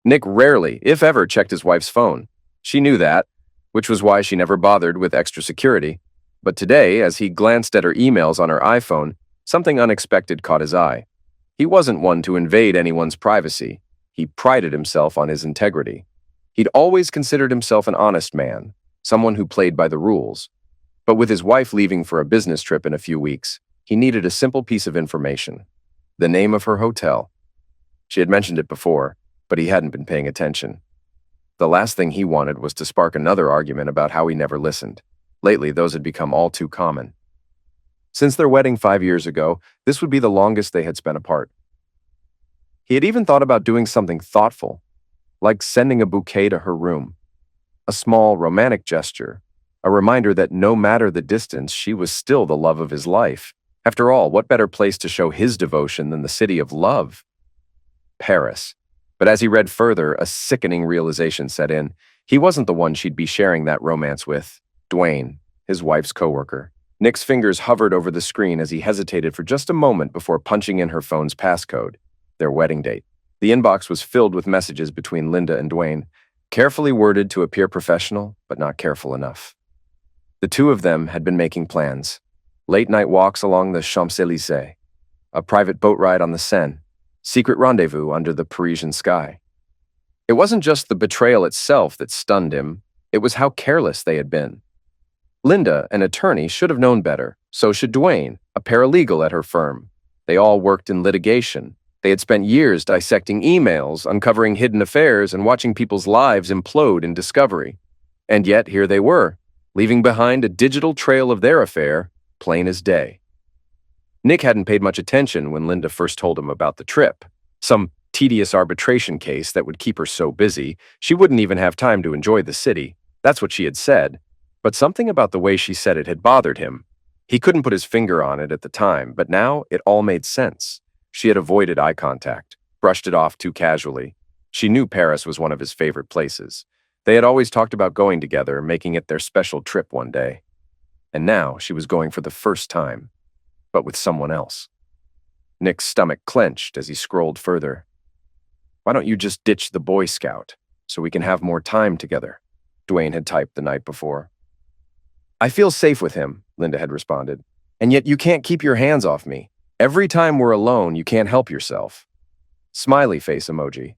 Nick rarely, if ever, checked his wife's phone. She knew that, which was why she never bothered with extra security. But today, as he glanced at her emails on her iPhone, something unexpected caught his eye. He wasn't one to invade anyone's privacy. He prided himself on his integrity. He'd always considered himself an honest man, someone who played by the rules. But with his wife leaving for a business trip in a few weeks, he needed a simple piece of information: the name of her hotel. She had mentioned it before, but he hadn't been paying attention. The last thing he wanted was to spark another argument about how he never listened. Lately, those had become all too common. Since their wedding 5 years ago, this would be the longest they had spent apart. He had even thought about doing something thoughtful, like sending a bouquet to her room. A small, romantic gesture, a reminder that no matter the distance, she was still the love of his life. After all, what better place to show his devotion than the city of love? Paris. But as he read further, a sickening realization set in. He wasn't the one she'd be sharing that romance with. Duane, his wife's coworker. Nick's fingers hovered over the screen as he hesitated for just a moment before punching in her phone's passcode, their wedding date. The inbox was filled with messages between Linda and Duane, carefully worded to appear professional, but not careful enough. The two of them had been making plans. Late-night walks along the Champs-Élysées, a private boat ride on the Seine, secret rendezvous under the Parisian sky. It wasn't just the betrayal itself that stunned him, it was how careless they had been. Linda, an attorney, should have known better. So should Duane, a paralegal at her firm. They all worked in litigation. They had spent years dissecting emails, uncovering hidden affairs, and watching people's lives implode in discovery. And yet, here they were, leaving behind a digital trail of their affair, plain as day. Nick hadn't paid much attention when Linda first told him about the trip. Some tedious arbitration case that would keep her so busy, she wouldn't even have time to enjoy the city. That's what she had said. But something about the way she said it had bothered him. He couldn't put his finger on it at the time, but now it all made sense. She had avoided eye contact, brushed it off too casually. She knew Paris was one of his favorite places. They had always talked about going together, making it their special trip one day. And now she was going for the first time, but with someone else. Nick's stomach clenched as he scrolled further. "Why don't you just ditch the Boy Scout, so we can have more time together?" Duane had typed the night before. "I feel safe with him," Linda had responded. "And yet you can't keep your hands off me. Every time we're alone, you can't help yourself." Smiley face emoji.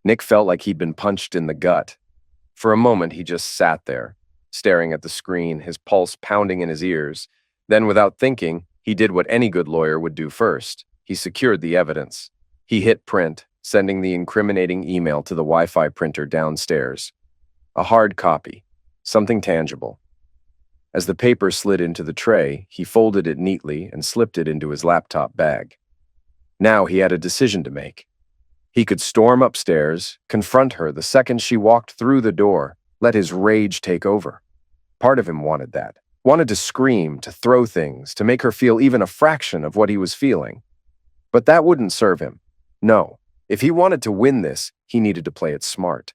Nick felt like he'd been punched in the gut. For a moment, he just sat there, staring at the screen, his pulse pounding in his ears. Then, without thinking, he did what any good lawyer would do first. He secured the evidence. He hit print, sending the incriminating email to the Wi-Fi printer downstairs. A hard copy, something tangible. As the paper slid into the tray, he folded it neatly and slipped it into his laptop bag. Now he had a decision to make. He could storm upstairs, confront her the second she walked through the door, let his rage take over. Part of him wanted that. Wanted to scream, to throw things, to make her feel even a fraction of what he was feeling. But that wouldn't serve him. No, if he wanted to win this, he needed to play it smart.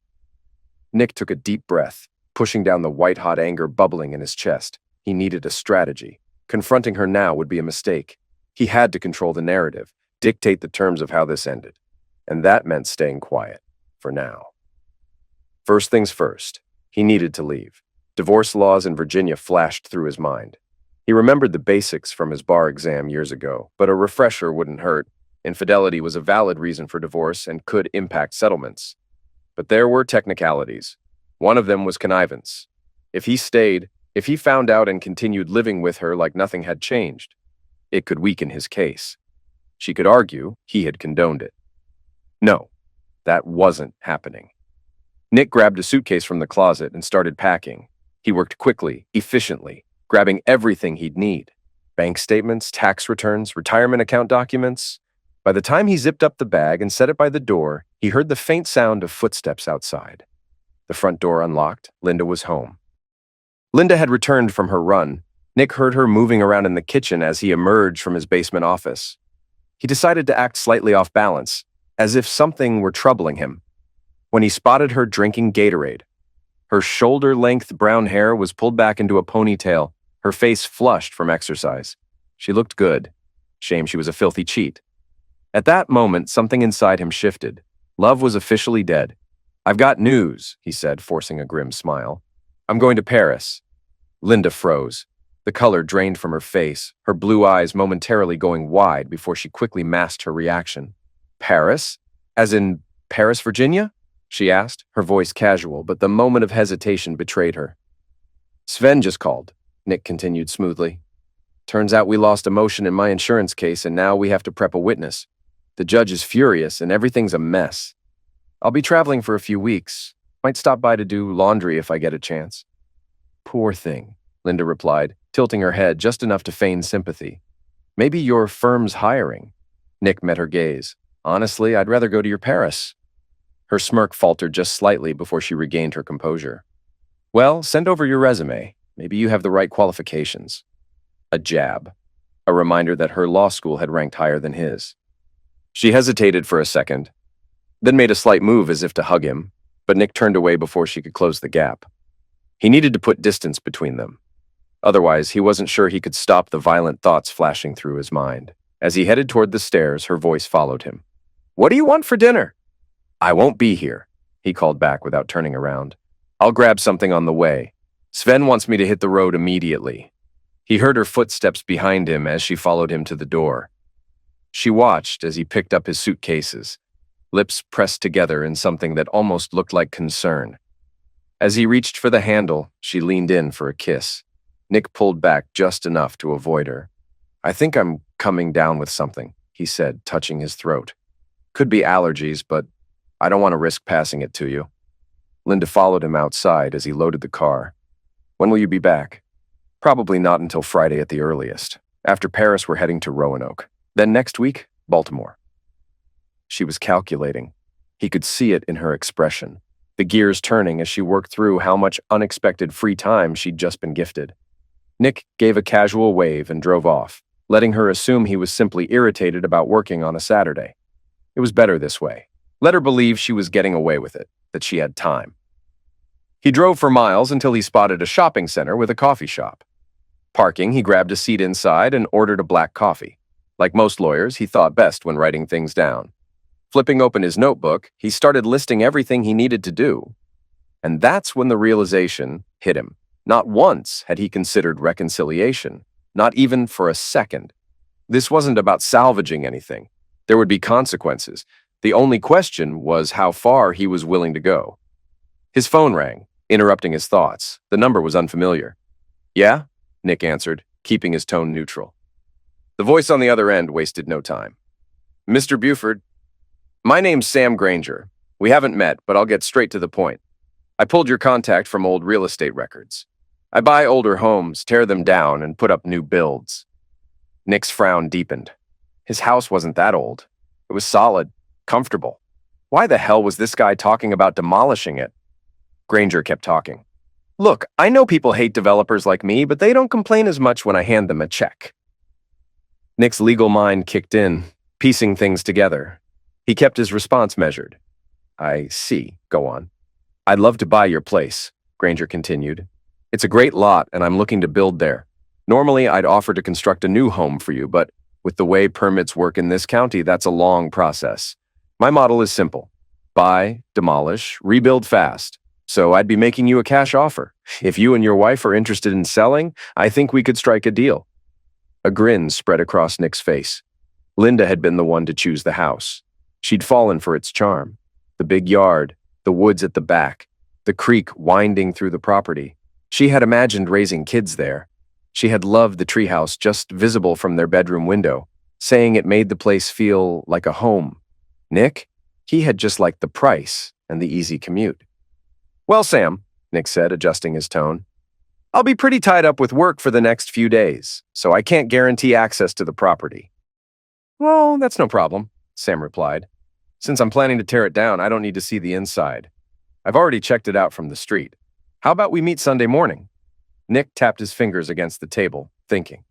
Nick took a deep breath, pushing down the white-hot anger bubbling in his chest. He needed a strategy. Confronting her now would be a mistake. He had to control the narrative, dictate the terms of how this ended. And that meant staying quiet, for now. First things first, he needed to leave. Divorce laws in Virginia flashed through his mind. He remembered the basics from his bar exam years ago, but a refresher wouldn't hurt. Infidelity was a valid reason for divorce and could impact settlements. But there were technicalities. One of them was connivance. If he stayed, if he found out and continued living with her like nothing had changed, it could weaken his case. She could argue he had condoned it. No, that wasn't happening. Nick grabbed a suitcase from the closet and started packing. He worked quickly, efficiently, grabbing everything he'd need. Bank statements, tax returns, retirement account documents. By the time he zipped up the bag and set it by the door, he heard the faint sound of footsteps outside. The front door unlocked. Linda was home. Linda had returned from her run. Nick heard her moving around in the kitchen as he emerged from his basement office. He decided to act slightly off balance, as if something were troubling him, when he spotted her drinking Gatorade. Her shoulder-length brown hair was pulled back into a ponytail, her face flushed from exercise. She looked good. Shame she was a filthy cheat. At that moment, something inside him shifted. Love was officially dead. I've got news, he said, forcing a grim smile. I'm going to Paris. Linda froze. The color drained from her face, her blue eyes momentarily going wide before she quickly masked her reaction. Paris? As in Paris, Virginia? She asked, her voice casual, but the moment of hesitation betrayed her. Sven just called, Nick continued smoothly. Turns out we lost a motion in my insurance case and now we have to prep a witness. The judge is furious and everything's a mess. I'll be traveling for a few weeks. Might stop by to do laundry if I get a chance. Poor thing, Linda replied, tilting her head just enough to feign sympathy. Maybe your firm's hiring. Nick met her gaze. Honestly, I'd rather go to your Paris. Her smirk faltered just slightly before she regained her composure. Well, send over your resume. Maybe you have the right qualifications. A jab. A reminder that her law school had ranked higher than his. She hesitated for a second, then made a slight move as if to hug him, but Nick turned away before she could close the gap. He needed to put distance between them. Otherwise, he wasn't sure he could stop the violent thoughts flashing through his mind. As he headed toward the stairs, her voice followed him. What do you want for dinner? I won't be here, he called back without turning around. I'll grab something on the way. Sven wants me to hit the road immediately. He heard her footsteps behind him as she followed him to the door. She watched as he picked up his suitcases, lips pressed together in something that almost looked like concern. As he reached for the handle, she leaned in for a kiss. Nick pulled back just enough to avoid her. I think I'm coming down with something, he said, touching his throat. Could be allergies, but I don't want to risk passing it to you. Linda followed him outside as he loaded the car. When will you be back? Probably not until Friday at the earliest. After Paris, we're heading to Roanoke. Then next week, Baltimore. She was calculating. He could see it in her expression, the gears turning as she worked through how much unexpected free time she'd just been gifted. Nick gave a casual wave and drove off, letting her assume he was simply irritated about working on a Saturday. It was better this way. Let her believe she was getting away with it, that she had time. He drove for miles until he spotted a shopping center with a coffee shop. Parking, he grabbed a seat inside and ordered a black coffee. Like most lawyers, he thought best when writing things down. Flipping open his notebook, he started listing everything he needed to do. And that's when the realization hit him. Not once had he considered reconciliation, not even for a second. This wasn't about salvaging anything. There would be consequences. The only question was how far he was willing to go. His phone rang, interrupting his thoughts. The number was unfamiliar. Yeah? Nick answered, keeping his tone neutral. The voice on the other end wasted no time. Mr. Buford, my name's Sam Granger. We haven't met, but I'll get straight to the point. I pulled your contact from old real estate records. I buy older homes, tear them down, and put up new builds. Nick's frown deepened. His house wasn't that old. It was solid, comfortable. Why the hell was this guy talking about demolishing it? Granger kept talking. Look, I know people hate developers like me, but they don't complain as much when I hand them a check. Nick's legal mind kicked in, piecing things together. He kept his response measured. I see. Go on. I'd love to buy your place, Granger continued. It's a great lot, and I'm looking to build there. Normally, I'd offer to construct a new home for you, but with the way permits work in this county, that's a long process. My model is simple. Buy, demolish, rebuild fast. So I'd be making you a cash offer. If you and your wife are interested in selling, I think we could strike a deal. A grin spread across Nick's face. Linda had been the one to choose the house. She'd fallen for its charm. The big yard, the woods at the back, the creek winding through the property. She had imagined raising kids there. She had loved the treehouse just visible from their bedroom window, saying it made the place feel like a home. Nick? He had just liked the price and the easy commute. Well, Sam, Nick said, adjusting his tone, I'll be pretty tied up with work for the next few days, so I can't guarantee access to the property. Well, that's no problem, Sam replied. Since I'm planning to tear it down, I don't need to see the inside. I've already checked it out from the street. How about we meet Sunday morning? Nick tapped his fingers against the table, thinking.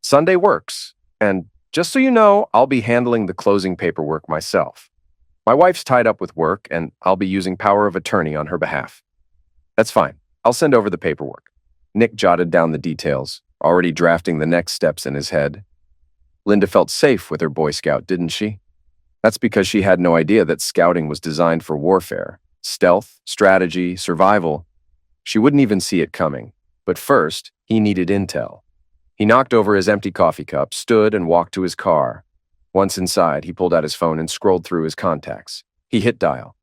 Sunday works, and just so you know, I'll be handling the closing paperwork myself. My wife's tied up with work, and I'll be using power of attorney on her behalf. That's fine. I'll send over the paperwork. Nick jotted down the details, already drafting the next steps in his head. Linda felt safe with her Boy Scout, didn't she? That's because she had no idea that scouting was designed for warfare, Stealth, strategy, survival. She wouldn't even see it coming. But first, he needed intel. He knocked over his empty coffee cup, stood, and walked to his car. Once inside, he pulled out his phone and scrolled through his contacts. He hit dial.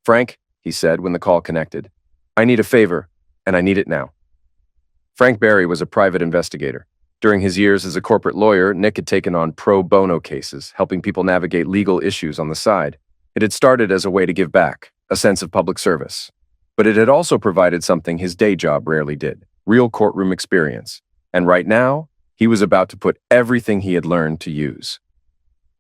"Frank," he said when the call connected. "I need a favor, and I need it now." Frank Barry was a private investigator. During his years as a corporate lawyer, Nick had taken on pro bono cases, helping people navigate legal issues on the side. It had started as a way to give back, a sense of public service. But it had also provided something his day job rarely did, real courtroom experience. And right now, he was about to put everything he had learned to use.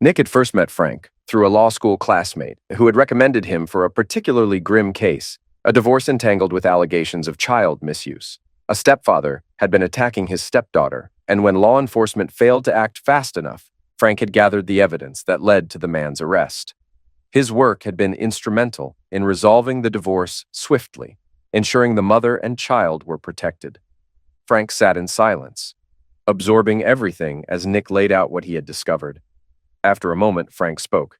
Nick had first met Frank through a law school classmate who had recommended him for a particularly grim case, a divorce entangled with allegations of child misuse. A stepfather had been attacking his stepdaughter, and when law enforcement failed to act fast enough, Frank had gathered the evidence that led to the man's arrest. His work had been instrumental in resolving the divorce swiftly, ensuring the mother and child were protected. Frank sat in silence, absorbing everything as Nick laid out what he had discovered. After a moment, Frank spoke.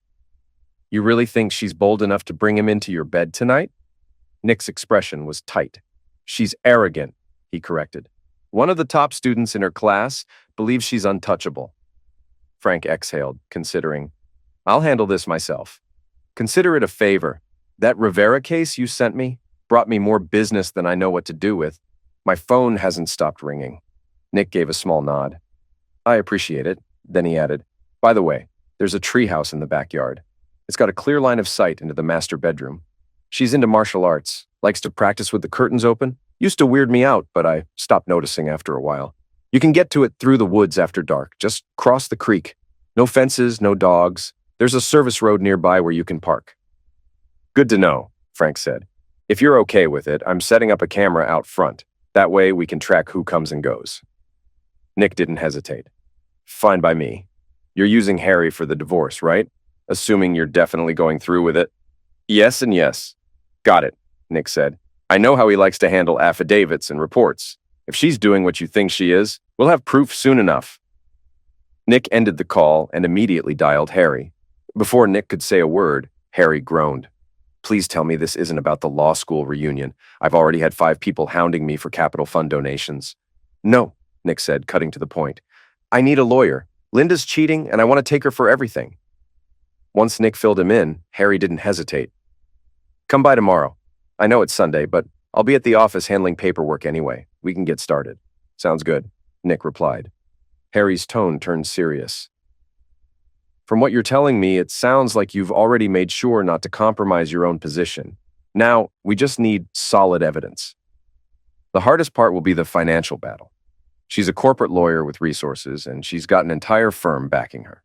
"You really think she's bold enough to bring him into your bed tonight?" Nick's expression was tight. "She's arrogant," he corrected. "One of the top students in her class believes she's untouchable." Frank exhaled, considering. "I'll handle this myself. Consider it a favor. That Rivera case you sent me brought me more business than I know what to do with. My phone hasn't stopped ringing." Nick gave a small nod. "I appreciate it." Then he added, "By the way, there's a treehouse in the backyard. It's got a clear line of sight into the master bedroom. She's into martial arts, likes to practice with the curtains open. Used to weird me out, but I stopped noticing after a while. You can get to it through the woods after dark. Just cross the creek. No fences, no dogs. There's a service road nearby where you can park." "Good to know," Frank said. "If you're okay with it, I'm setting up a camera out front. That way we can track who comes and goes." Nick didn't hesitate. "Fine by me. You're using Harry for the divorce, right? Assuming you're definitely going through with it." "Yes and yes." "Got it," Nick said. "I know how he likes to handle affidavits and reports. If she's doing what you think she is, we'll have proof soon enough." Nick ended the call and immediately dialed Harry. Before Nick could say a word, Harry groaned. "Please tell me this isn't about the law school reunion. I've already had 5 people hounding me for capital fund donations." "No," Nick said, cutting to the point. "I need a lawyer. Linda's cheating, and I want to take her for everything." Once Nick filled him in, Harry didn't hesitate. "Come by tomorrow. I know it's Sunday, but I'll be at the office handling paperwork anyway. We can get started." "Sounds good," Nick replied. Harry's tone turned serious. "From what you're telling me, it sounds like you've already made sure not to compromise your own position. Now, we just need solid evidence. The hardest part will be the financial battle. She's a corporate lawyer with resources, and she's got an entire firm backing her."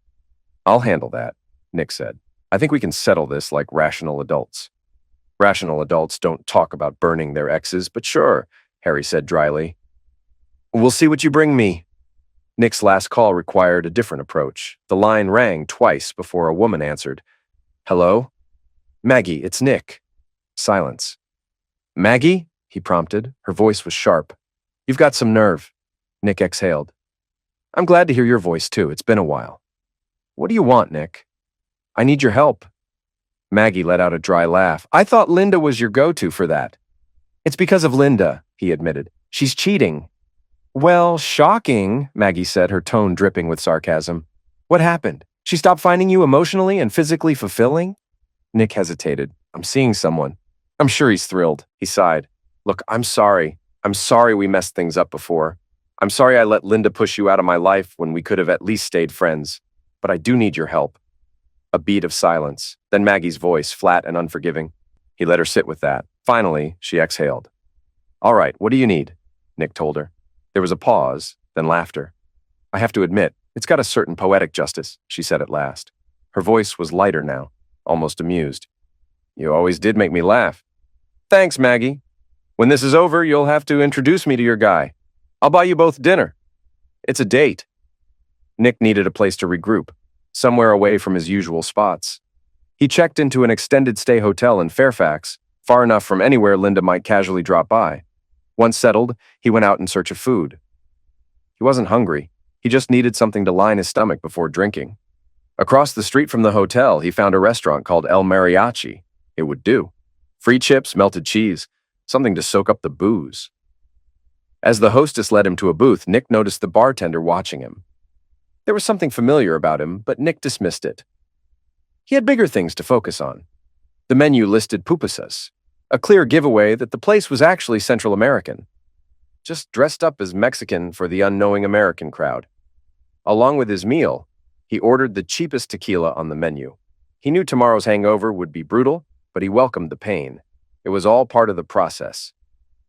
"I'll handle that," Nick said. "I think we can settle this like rational adults." "Rational adults don't talk about burning their exes, but sure," Harry said dryly. "We'll see what you bring me." Nick's last call required a different approach. The line rang twice before a woman answered. "Hello? Maggie, it's Nick." Silence. "Maggie?" he prompted. Her voice was sharp. "You've got some nerve." Nick exhaled. "I'm glad to hear your voice, too. It's been a while." "What do you want, Nick?" "I need your help." Maggie let out a dry laugh. "I thought Linda was your go-to for that." "It's because of Linda," he admitted. "She's cheating." "Well, shocking," Maggie said, her tone dripping with sarcasm. "What happened? She stopped finding you emotionally and physically fulfilling?" Nick hesitated. "I'm seeing someone." "I'm sure he's thrilled," he sighed. "Look, I'm sorry. I'm sorry we messed things up before. I'm sorry I let Linda push you out of my life when we could have at least stayed friends. But I do need your help." A beat of silence, then Maggie's voice, flat and unforgiving. He let her sit with that. Finally, she exhaled. "All right, what do you need?" Nick told her. There was a pause, then laughter. "I have to admit, it's got a certain poetic justice," she said at last. Her voice was lighter now, almost amused. "You always did make me laugh." "Thanks, Maggie. When this is over, you'll have to introduce me to your guy. I'll buy you both dinner. It's a date." Nick needed a place to regroup, somewhere away from his usual spots. He checked into an extended stay hotel in Fairfax, far enough from anywhere Linda might casually drop by. Once settled, he went out in search of food. He wasn't hungry. He just needed something to line his stomach before drinking. Across the street from the hotel, he found a restaurant called El Mariachi. It would do. Free chips, melted cheese, something to soak up the booze. As the hostess led him to a booth, Nick noticed the bartender watching him. There was something familiar about him, but Nick dismissed it. He had bigger things to focus on. The menu listed pupusas, a clear giveaway that the place was actually Central American, just dressed up as Mexican for the unknowing American crowd. Along with his meal, he ordered the cheapest tequila on the menu. He knew tomorrow's hangover would be brutal, but he welcomed the pain. It was all part of the process.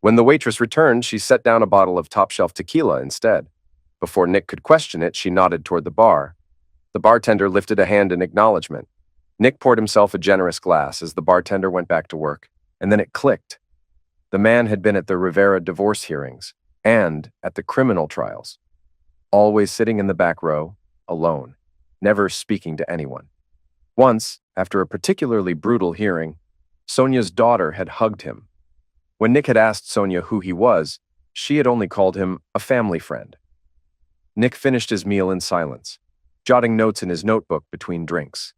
When the waitress returned, she set down a bottle of top-shelf tequila instead. Before Nick could question it, she nodded toward the bar. The bartender lifted a hand in acknowledgement. Nick poured himself a generous glass as the bartender went back to work, and then it clicked. The man had been at the Rivera divorce hearings and at the criminal trials, always sitting in the back row, alone, never speaking to anyone. Once, after a particularly brutal hearing, Sonia's daughter had hugged him. When Nick had asked Sonia who he was, she had only called him a family friend. Nick finished his meal in silence, jotting notes in his notebook between drinks.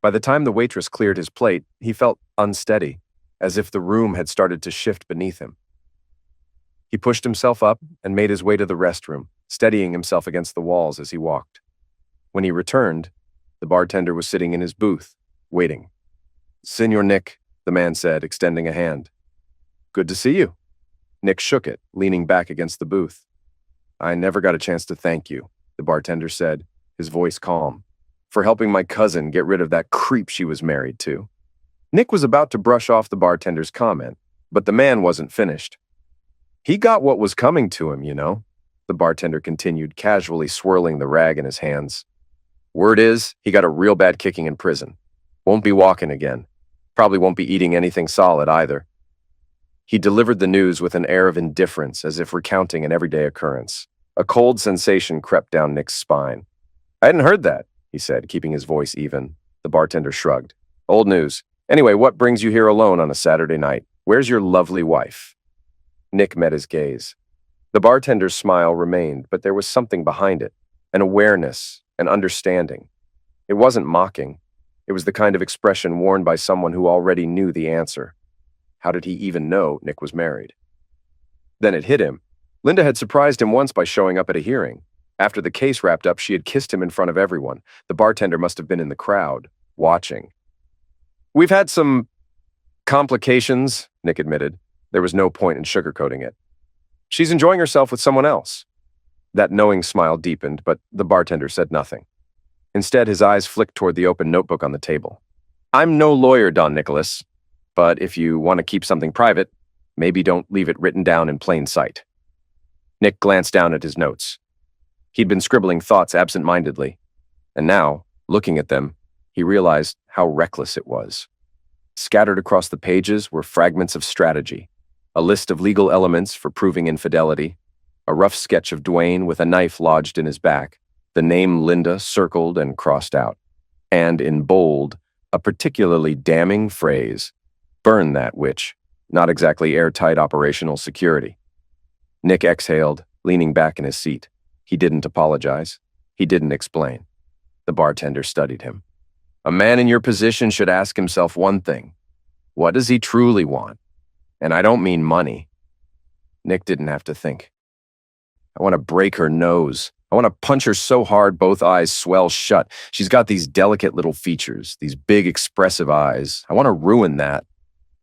By the time the waitress cleared his plate, he felt unsteady, as if the room had started to shift beneath him. He pushed himself up and made his way to the restroom, steadying himself against the walls as he walked. When he returned, the bartender was sitting in his booth, waiting. "Senor Nick," the man said, extending a hand. "Good to see you." Nick shook it, leaning back against the booth. "I never got a chance to thank you," the bartender said, his voice calm, "for helping my cousin get rid of that creep she was married to." Nick was about to brush off the bartender's comment, but the man wasn't finished. "He got what was coming to him, you know," the bartender continued, casually swirling the rag in his hands. "Word is, he got a real bad kicking in prison. Won't be walking again. Probably won't be eating anything solid either." He delivered the news with an air of indifference, as if recounting an everyday occurrence. A cold sensation crept down Nick's spine. "I hadn't heard that," he said, keeping his voice even. The bartender shrugged. "Old news. Anyway, what brings you here alone on a Saturday night? Where's your lovely wife?" Nick met his gaze. The bartender's smile remained, but there was something behind it, an awareness, an understanding. It wasn't mocking. It was the kind of expression worn by someone who already knew the answer. How did he even know Nick was married? Then it hit him. Linda had surprised him once by showing up at a hearing. After the case wrapped up, she had kissed him in front of everyone. The bartender must have been in the crowd, watching. "We've had some complications," Nick admitted. There was no point in sugarcoating it. "She's enjoying herself with someone else." That knowing smile deepened, but the bartender said nothing. Instead, his eyes flicked toward the open notebook on the table. "I'm no lawyer, Don Nicholas, but if you want to keep something private, maybe don't leave it written down in plain sight." Nick glanced down at his notes. He'd been scribbling thoughts absent-mindedly, and now, looking at them, he realized how reckless it was. Scattered across the pages were fragments of strategy, a list of legal elements for proving infidelity, a rough sketch of Duane with a knife lodged in his back, the name Linda circled and crossed out, and in bold, a particularly damning phrase, "Burn that witch," not exactly airtight operational security. Nick exhaled, leaning back in his seat. He didn't apologize. He didn't explain. The bartender studied him. "A man in your position should ask himself one thing. What does he truly want? And I don't mean money." Nick didn't have to think. "I want to break her nose. I want to punch her so hard both eyes swell shut. She's got these delicate little features, these big expressive eyes. I want to ruin that."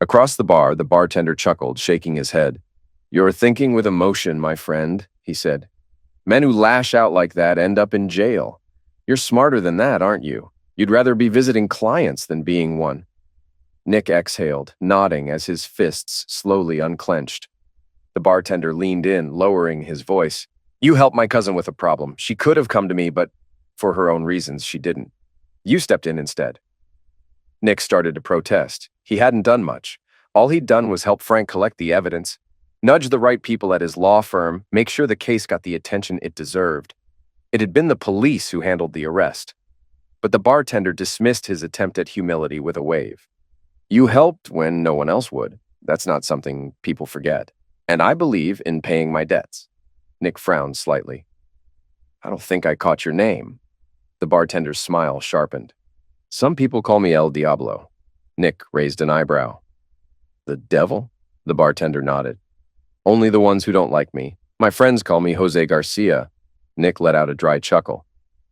Across the bar, the bartender chuckled, shaking his head. "You're thinking with emotion, my friend," he said. "Men who lash out like that end up in jail. You're smarter than that, aren't you? You'd rather be visiting clients than being one." Nick exhaled, nodding as his fists slowly unclenched. The bartender leaned in, lowering his voice. "You helped my cousin with a problem. She could have come to me, but for her own reasons, she didn't. You stepped in instead." Nick started to protest. He hadn't done much. All he'd done was help Frank collect the evidence, nudge the right people at his law firm, make sure the case got the attention it deserved. It had been the police who handled the arrest. But the bartender dismissed his attempt at humility with a wave. "You helped when no one else would. That's not something people forget. And I believe in paying my debts." Nick frowned slightly. "I don't think I caught your name." The bartender's smile sharpened. "Some people call me El Diablo." Nick raised an eyebrow. The devil? The bartender nodded. Only the ones who don't like me. My friends call me Jose Garcia. Nick let out a dry chuckle.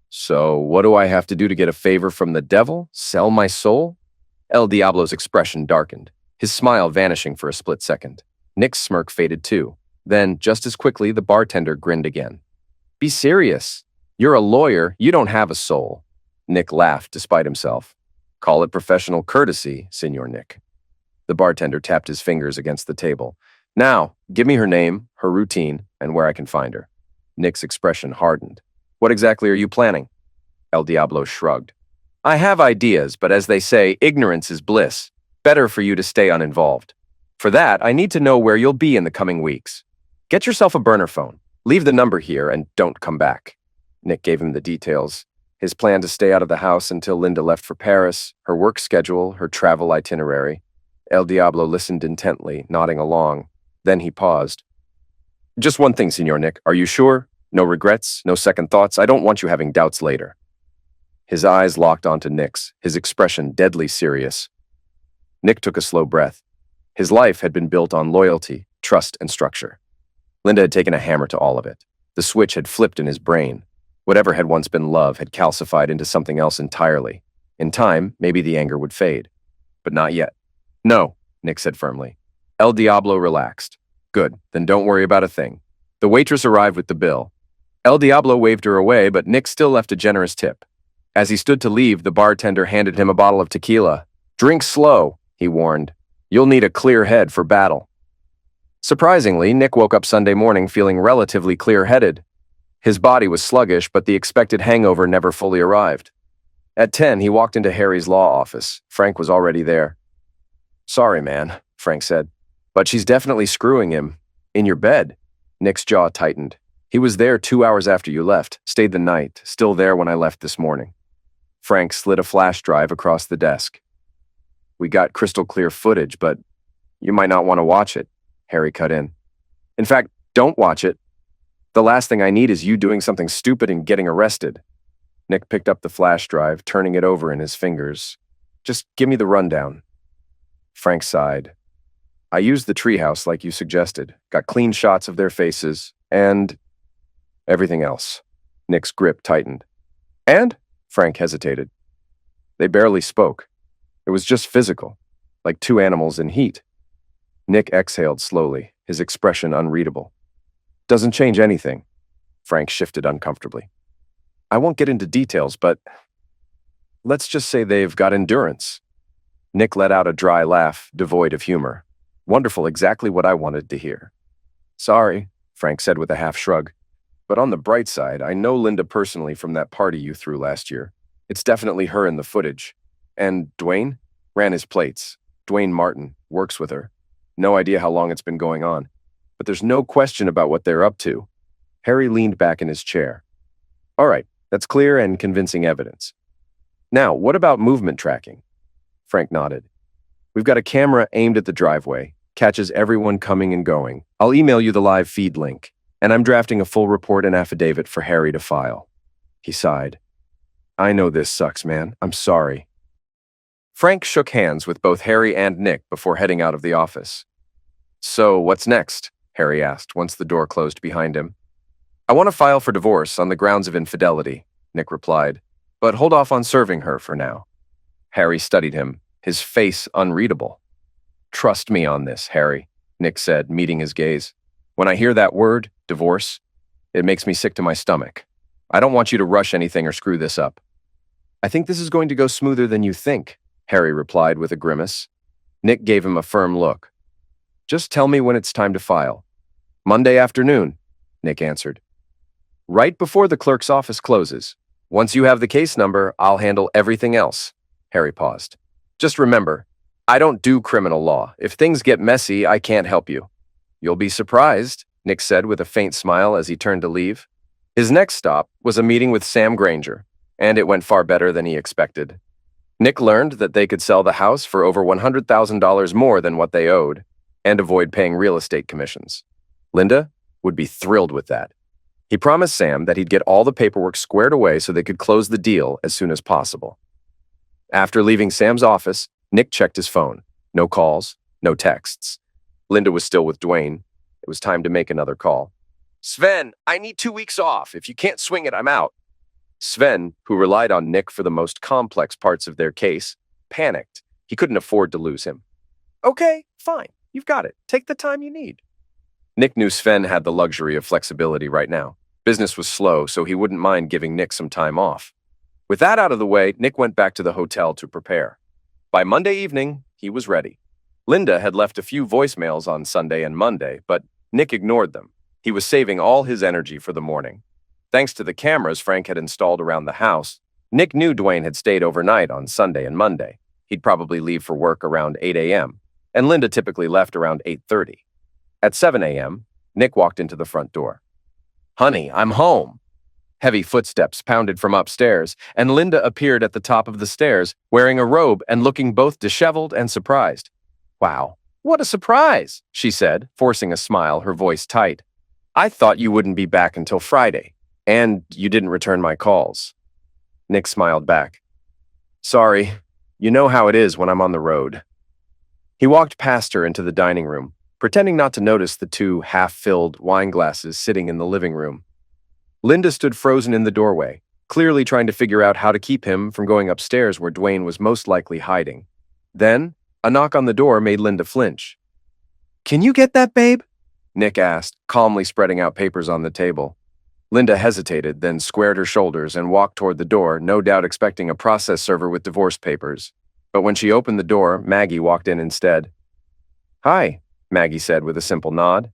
So, what do I have to do to get a favor from the devil? Sell my soul? El Diablo's expression darkened, his smile vanishing for a split second. Nick's smirk faded too. Then, just as quickly, the bartender grinned again. Be serious. You're a lawyer. You don't have a soul. Nick laughed despite himself. Call it professional courtesy, Senor Nick. The bartender tapped his fingers against the table. Now, give me her name, her routine, and where I can find her. Nick's expression hardened. What exactly are you planning? El Diablo shrugged. I have ideas, but as they say, ignorance is bliss. Better for you to stay uninvolved. For that, I need to know where you'll be in the coming weeks. Get yourself a burner phone. Leave the number here and don't come back. Nick gave him the details. His plan to stay out of the house until Linda left for Paris, her work schedule, her travel itinerary. El Diablo listened intently, nodding along. Then he paused. Just one thing, Senor Nick. Are you sure? No regrets? No second thoughts? I don't want you having doubts later. His eyes locked onto Nick's, his expression deadly serious. Nick took a slow breath. His life had been built on loyalty, trust, and structure. Linda had taken a hammer to all of it. The switch had flipped in his brain. Whatever had once been love had calcified into something else entirely. In time, maybe the anger would fade. But not yet. No, Nick said firmly. El Diablo relaxed. Good, then don't worry about a thing. The waitress arrived with the bill. El Diablo waved her away, but Nick still left a generous tip. As he stood to leave, the bartender handed him a bottle of tequila. Drink slow, he warned. You'll need a clear head for battle. Surprisingly, Nick woke up Sunday morning feeling relatively clear-headed. His body was sluggish, but the expected hangover never fully arrived. At 10, he walked into Harry's law office. Frank was already there. Sorry, man, Frank said. But she's definitely screwing him. In your bed. Nick's jaw tightened. He was there 2 hours after you left, stayed the night, still there when I left this morning. Frank slid a flash drive across the desk. We got crystal clear footage, but you might not want to watch it, Harry cut in. In fact, don't watch it. The last thing I need is you doing something stupid and getting arrested. Nick picked up the flash drive, turning it over in his fingers. Just give me the rundown. Frank sighed. I used the treehouse like you suggested, got clean shots of their faces, and everything else. Nick's grip tightened. And? Frank hesitated. They barely spoke. It was just physical, like two animals in heat. Nick exhaled slowly, his expression unreadable. Doesn't change anything. Frank shifted uncomfortably. I won't get into details, but let's just say they've got endurance. Nick let out a dry laugh, devoid of humor. Wonderful, exactly what I wanted to hear. Sorry, Frank said with a half shrug. But on the bright side, I know Linda personally from that party you threw last year. It's definitely her in the footage. And Duane? Ran his plates. Duane Martin works with her. No idea how long it's been going on. But there's no question about what they're up to. Harry leaned back in his chair. All right, that's clear and convincing evidence. Now, what about movement tracking? Frank nodded. We've got a camera aimed at the driveway, catches everyone coming and going. I'll email you the live feed link, and I'm drafting a full report and affidavit for Harry to file. He sighed. I know this sucks, man. I'm sorry. Frank shook hands with both Harry and Nick before heading out of the office. So, what's next? Harry asked once the door closed behind him. I want to file for divorce on the grounds of infidelity, Nick replied, but hold off on serving her for now. Harry studied him, his face unreadable. Trust me on this, Harry, Nick said, meeting his gaze. When I hear that word, divorce, it makes me sick to my stomach. I don't want you to rush anything or screw this up. I think this is going to go smoother than you think, Harry replied with a grimace. Nick gave him a firm look. Just tell me when it's time to file. Monday afternoon, Nick answered. Right before the clerk's office closes. Once you have the case number, I'll handle everything else. Harry paused. Just remember, I don't do criminal law. If things get messy, I can't help you. You'll be surprised, Nick said with a faint smile as he turned to leave. His next stop was a meeting with Sam Granger, and it went far better than he expected. Nick learned that they could sell the house for over $100,000 more than what they owed, and avoid paying real estate commissions. Linda would be thrilled with that. He promised Sam that he'd get all the paperwork squared away so they could close the deal as soon as possible. After leaving Sam's office, Nick checked his phone. No calls, No texts. Linda was still with Duane. It was time to make another call. Sven, I need 2 weeks off. If you can't swing it, I'm out. Sven, who relied on Nick for the most complex parts of their case, panicked. He couldn't afford to lose him. Okay, fine. You've got it. Take the time you need. Nick knew Sven had the luxury of flexibility right now. Business was slow, so he wouldn't mind giving Nick some time off. With that out of the way, Nick went back to the hotel to prepare. By Monday evening, he was ready. Linda had left a few voicemails on Sunday and Monday, but Nick ignored them. He was saving all his energy for the morning. Thanks to the cameras Frank had installed around the house, Nick knew Duane had stayed overnight on Sunday and Monday. He'd probably leave for work around 8 a.m., and Linda typically left around 8:30. At 7 a.m., Nick walked into the front door. Honey, I'm home. Heavy footsteps pounded from upstairs, and Linda appeared at the top of the stairs, wearing a robe and looking both disheveled and surprised. Wow, what a surprise, she said, forcing a smile, her voice tight. I thought you wouldn't be back until Friday, and you didn't return my calls. Nick smiled back. Sorry, you know how it is when I'm on the road. He walked past her into the dining room, pretending not to notice the two half-filled wine glasses sitting in the living room. Linda stood frozen in the doorway, clearly trying to figure out how to keep him from going upstairs where Duane was most likely hiding. Then, a knock on the door made Linda flinch. Can you get that, babe? Nick asked, calmly spreading out papers on the table. Linda hesitated, then squared her shoulders and walked toward the door, no doubt expecting a process server with divorce papers. But when she opened the door, Maggie walked in instead. Hi, Maggie said with a simple nod.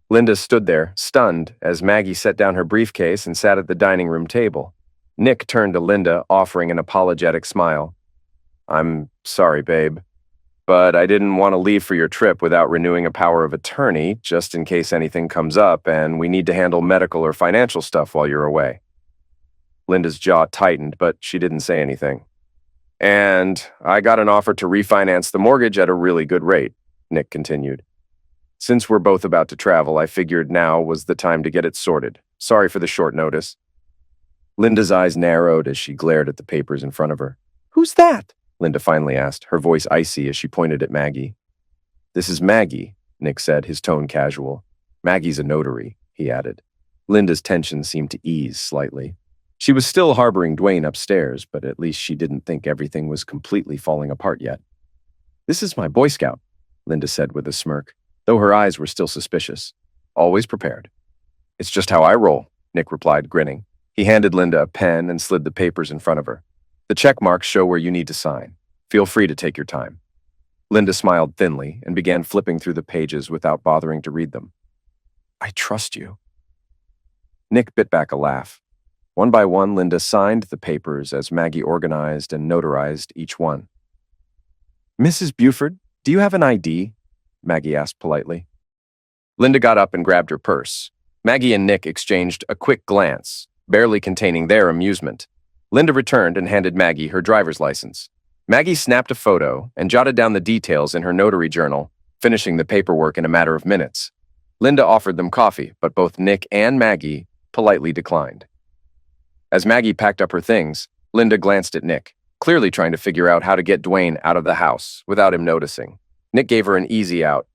Linda stood there, stunned, as Maggie set down her briefcase and sat at the dining room table. Nick turned to Linda, offering an apologetic smile. I'm sorry, babe, but I didn't want to leave for your trip without renewing a power of attorney, just in case anything comes up and we need to handle medical or financial stuff while you're away. Linda's jaw tightened, but she didn't say anything. And I got an offer to refinance the mortgage at a really good rate, Nick continued. Since we're both about to travel, I figured now was the time to get it sorted. Sorry for the short notice. Linda's eyes narrowed as she glared at the papers in front of her. Who's that? Linda finally asked, her voice icy as she pointed at Maggie. This is Maggie, Nick said, his tone casual. Maggie's a notary, he added. Linda's tension seemed to ease slightly. She was still harboring Duane upstairs, but at least she didn't think everything was completely falling apart yet. This is my Boy Scout, Linda said with a smirk, though her eyes were still suspicious. Always prepared. It's just how I roll, Nick replied, grinning. He handed Linda a pen and slid the papers in front of her. The check marks show where you need to sign. Feel free to take your time. Linda smiled thinly and began flipping through the pages without bothering to read them. I trust you. Nick bit back a laugh. One by one, Linda signed the papers as Maggie organized and notarized each one. Mrs. Buford, do you have an ID? Maggie asked politely. Linda got up and grabbed her purse. Maggie and Nick exchanged a quick glance, barely containing their amusement. Linda returned and handed Maggie her driver's license. Maggie snapped a photo and jotted down the details in her notary journal, finishing the paperwork in a matter of minutes. Linda offered them coffee, but both Nick and Maggie politely declined. As Maggie packed up her things, Linda glanced at Nick, clearly trying to figure out how to get Duane out of the house without him noticing. Nick gave her an easy out.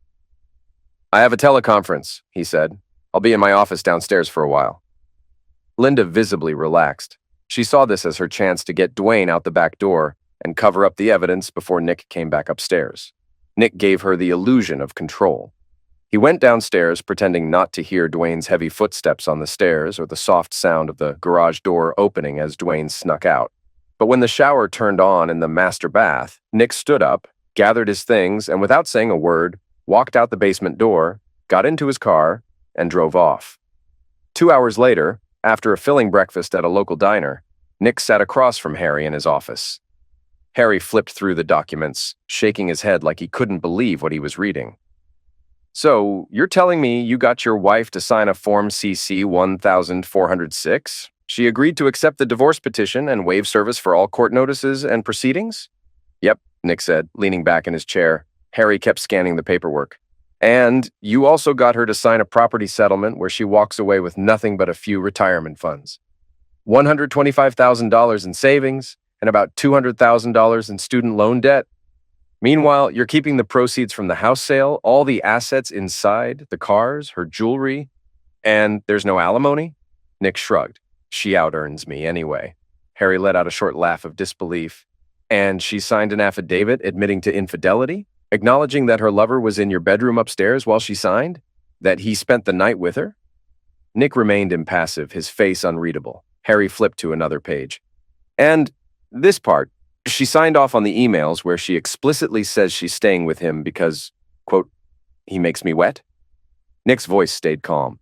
I have a teleconference, he said. I'll be in my office downstairs for a while. Linda visibly relaxed. She saw this as her chance to get Duane out the back door and cover up the evidence before Nick came back upstairs. Nick gave her the illusion of control. He went downstairs, pretending not to hear Duane's heavy footsteps on the stairs or the soft sound of the garage door opening as Duane snuck out. But when the shower turned on in the master bath, Nick stood up, gathered his things, and without saying a word, walked out the basement door, got into his car, and drove off. 2 hours later, after a filling breakfast at a local diner, Nick sat across from Harry in his office. Harry flipped through the documents, shaking his head like he couldn't believe what he was reading. So, you're telling me you got your wife to sign a Form CC 1406? She agreed to accept the divorce petition and waive service for all court notices and proceedings? Yep, Nick said, leaning back in his chair. Harry kept scanning the paperwork. And you also got her to sign a property settlement where she walks away with nothing but a few retirement funds. $125,000 in savings and about $200,000 in student loan debt. Meanwhile, you're keeping the proceeds from the house sale, all the assets inside, the cars, her jewelry, and there's no alimony? Nick shrugged. She out-earns me anyway. Harry let out a short laugh of disbelief. And she signed an affidavit admitting to infidelity? Acknowledging that her lover was in your bedroom upstairs while she signed? That he spent the night with her? Nick remained impassive, his face unreadable. Harry flipped to another page. And this part, she signed off on the emails where she explicitly says she's staying with him because, quote, he makes me wet? Nick's voice stayed calm.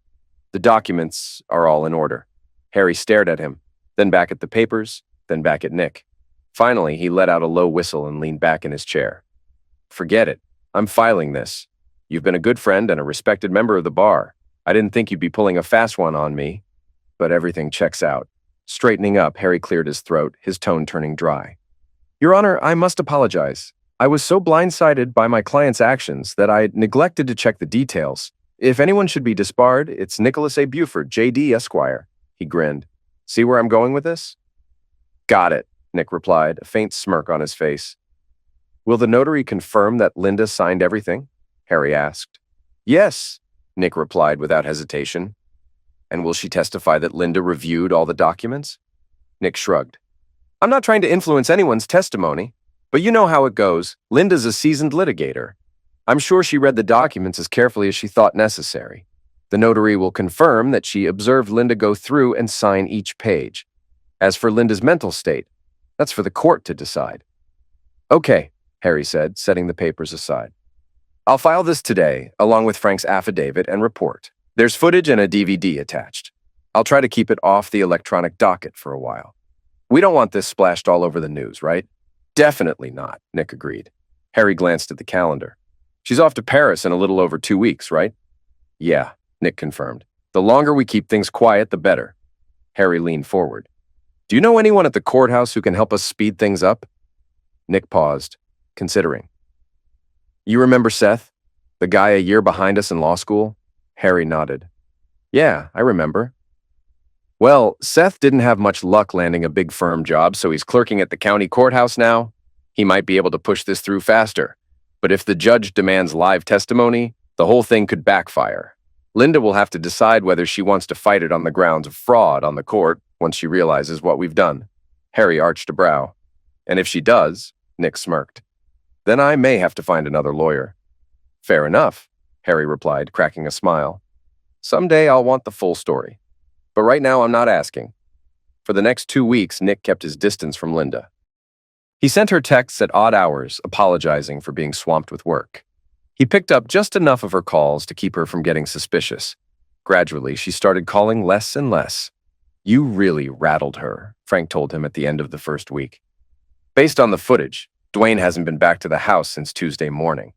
The documents are all in order. Harry stared at him, then back at the papers, then back at Nick. Finally, he let out a low whistle and leaned back in his chair. Forget it. I'm filing this. You've been a good friend and a respected member of the bar. I didn't think you'd be pulling a fast one on me, but everything checks out. Straightening up, Harry cleared his throat, his tone turning dry. Your Honor, I must apologize. I was so blindsided by my client's actions that I neglected to check the details. If anyone should be disbarred, it's Nicholas A. Buford, J.D. Esquire. He grinned. See where I'm going with this? Got it, Nick replied, a faint smirk on his face. Will the notary confirm that Linda signed everything? Harry asked. Yes, Nick replied without hesitation. And will she testify that Linda reviewed all the documents? Nick shrugged. I'm not trying to influence anyone's testimony, but you know how it goes. Linda's a seasoned litigator. I'm sure she read the documents as carefully as she thought necessary. The notary will confirm that she observed Linda go through and sign each page. As for Linda's mental state, that's for the court to decide. Okay, Harry said, setting the papers aside. I'll file this today, along with Frank's affidavit and report. There's footage and a DVD attached. I'll try to keep it off the electronic docket for a while. We don't want this splashed all over the news, right? Definitely not, Nick agreed. Harry glanced at the calendar. She's off to Paris in a little over 2 weeks, right? Yeah, Nick confirmed. The longer we keep things quiet, the better. Harry leaned forward. Do you know anyone at the courthouse who can help us speed things up? Nick paused, considering. You remember Seth? The guy a year behind us in law school? Harry nodded. Yeah, I remember. Well, Seth didn't have much luck landing a big firm job, so he's clerking at the county courthouse now. He might be able to push this through faster. But if the judge demands live testimony, the whole thing could backfire. Linda will have to decide whether she wants to fight it on the grounds of fraud on the court once she realizes what we've done. Harry arched a brow. And if she does, Nick smirked, then I may have to find another lawyer. Fair enough, Harry replied, cracking a smile. Someday I'll want the full story. But right now I'm not asking. For the next 2 weeks, Nick kept his distance from Linda. He sent her texts at odd hours, apologizing for being swamped with work. He picked up just enough of her calls to keep her from getting suspicious. Gradually, she started calling less and less. You really rattled her, Frank told him at the end of the first week. Based on the footage, Duane hasn't been back to the house since Tuesday morning.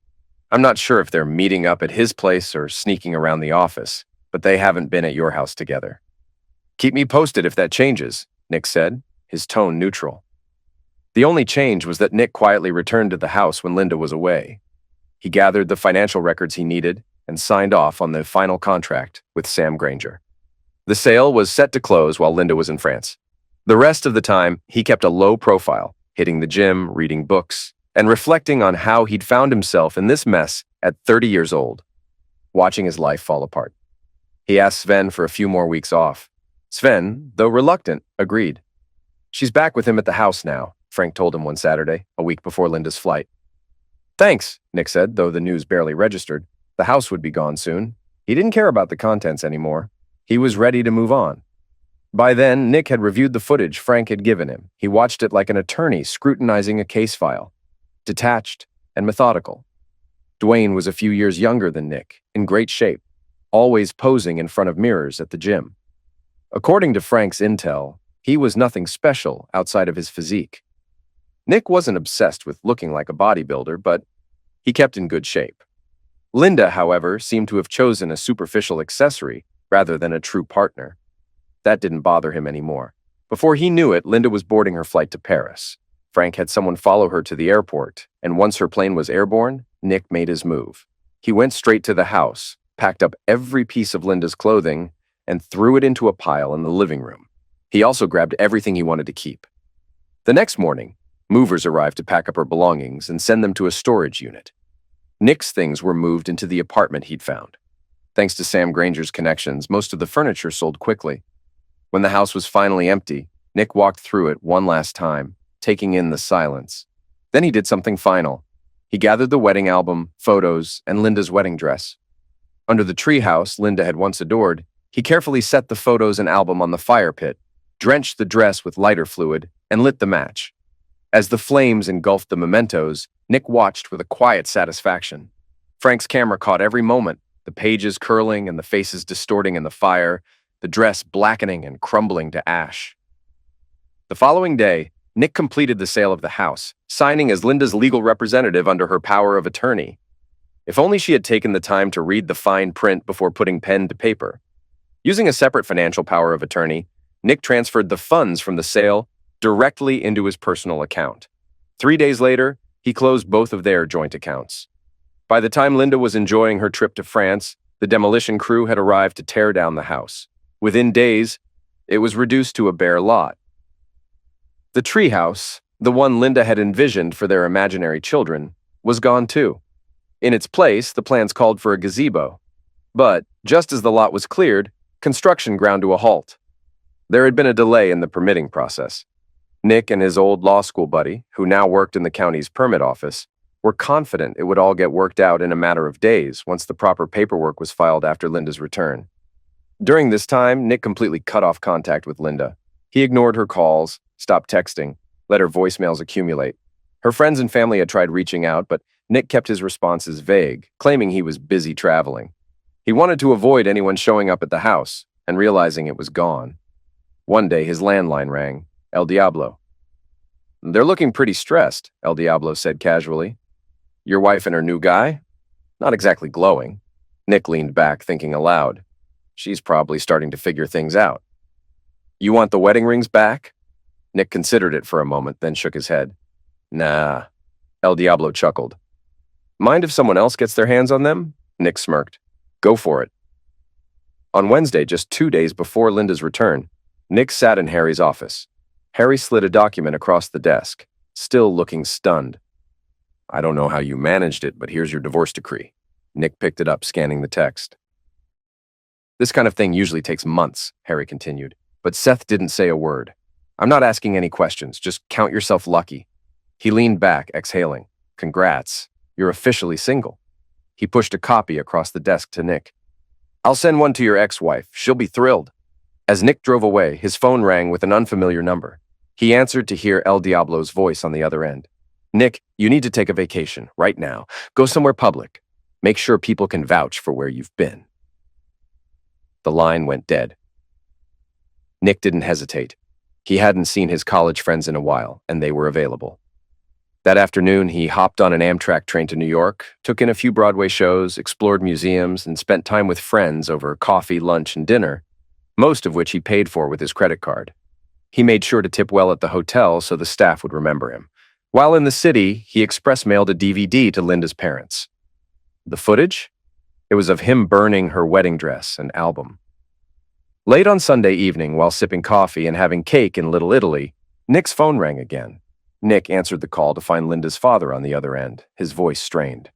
I'm not sure if they're meeting up at his place or sneaking around the office, but they haven't been at your house together. Keep me posted if that changes, Nick said, his tone neutral. The only change was that Nick quietly returned to the house when Linda was away. He gathered the financial records he needed and signed off on the final contract with Sam Granger. The sale was set to close while Linda was in France. The rest of the time, he kept a low profile, hitting the gym, reading books, and reflecting on how he'd found himself in this mess at 30 years old, watching his life fall apart. He asked Sven for a few more weeks off. Sven, though reluctant, agreed. She's back with him at the house now, Frank told him one Saturday, a week before Linda's flight. Thanks, Nick said, though the news barely registered. The house would be gone soon. He didn't care about the contents anymore. He was ready to move on. By then, Nick had reviewed the footage Frank had given him. He watched it like an attorney scrutinizing a case file, detached and methodical. Duane was a few years younger than Nick, in great shape, always posing in front of mirrors at the gym. According to Frank's intel, he was nothing special outside of his physique. Nick wasn't obsessed with looking like a bodybuilder, but he kept in good shape. Linda, however, seemed to have chosen a superficial accessory rather than a true partner. That didn't bother him anymore. Before he knew it, Linda was boarding her flight to Paris. Frank had someone follow her to the airport, and once her plane was airborne, Nick made his move. He went straight to the house, packed up every piece of Linda's clothing, and threw it into a pile in the living room. He also grabbed everything he wanted to keep. The next morning, Movers arrived to pack up her belongings and send them to a storage unit. Nick's things were moved into the apartment he'd found. Thanks to Sam Granger's connections, most of the furniture sold quickly. When the house was finally empty, Nick walked through it one last time, taking in the silence. Then he did something final. He gathered the wedding album, photos, and Linda's wedding dress. Under the treehouse Linda had once adored, he carefully set the photos and album on the fire pit, drenched the dress with lighter fluid, and lit the match. As the flames engulfed the mementos, Nick watched with a quiet satisfaction. Frank's camera caught every moment, the pages curling and the faces distorting in the fire, the dress blackening and crumbling to ash. The following day, Nick completed the sale of the house, signing as Linda's legal representative under her power of attorney. If only she had taken the time to read the fine print before putting pen to paper. Using a separate financial power of attorney, Nick transferred the funds from the sale directly into his personal account. 3 days later, he closed both of their joint accounts. By the time Linda was enjoying her trip to France, the demolition crew had arrived to tear down the house. Within days, it was reduced to a bare lot. The treehouse, the one Linda had envisioned for their imaginary children, was gone too. In its place, the plans called for a gazebo. But, just as the lot was cleared, construction ground to a halt. There had been a delay in the permitting process. Nick and his old law school buddy, who now worked in the county's permit office, were confident it would all get worked out in a matter of days once the proper paperwork was filed after Linda's return. During this time, Nick completely cut off contact with Linda. He ignored her calls, stopped texting, let her voicemails accumulate. Her friends and family had tried reaching out, but Nick kept his responses vague, claiming he was busy traveling. He wanted to avoid anyone showing up at the house and realizing it was gone. One day, his landline rang. El Diablo. "They're looking pretty stressed," El Diablo said casually. "Your wife and her new guy? Not exactly glowing." Nick leaned back, thinking aloud. She's probably starting to figure things out. "You want the wedding rings back?" Nick considered it for a moment, then shook his head. "Nah." El Diablo chuckled. "Mind if someone else gets their hands on them?" Nick smirked. "Go for it." On Wednesday, just 2 days before Linda's return, Nick sat in Harry's office. Harry slid a document across the desk, still looking stunned. "I don't know how you managed it, but here's your divorce decree." Nick picked it up, scanning the text. "This kind of thing usually takes months," Harry continued, but Seth didn't say a word. "I'm not asking any questions, just count yourself lucky." He leaned back, exhaling. "Congrats, you're officially single." He pushed a copy across the desk to Nick. "I'll send one to your ex-wife, she'll be thrilled." As Nick drove away, his phone rang with an unfamiliar number. He answered to hear El Diablo's voice on the other end. "Nick, you need to take a vacation, right now. Go somewhere public. Make sure people can vouch for where you've been." The line went dead. Nick didn't hesitate. He hadn't seen his college friends in a while, and they were available. That afternoon, he hopped on an Amtrak train to New York, took in a few Broadway shows, explored museums, and spent time with friends over coffee, lunch, and dinner, most of which he paid for with his credit card. He made sure to tip well at the hotel so the staff would remember him. While in the city, he express mailed a DVD to Linda's parents. The footage? It was of him burning her wedding dress and album. Late on Sunday evening, while sipping coffee and having cake in Little Italy, Nick's phone rang again. Nick answered the call to find Linda's father on the other end, his voice strained.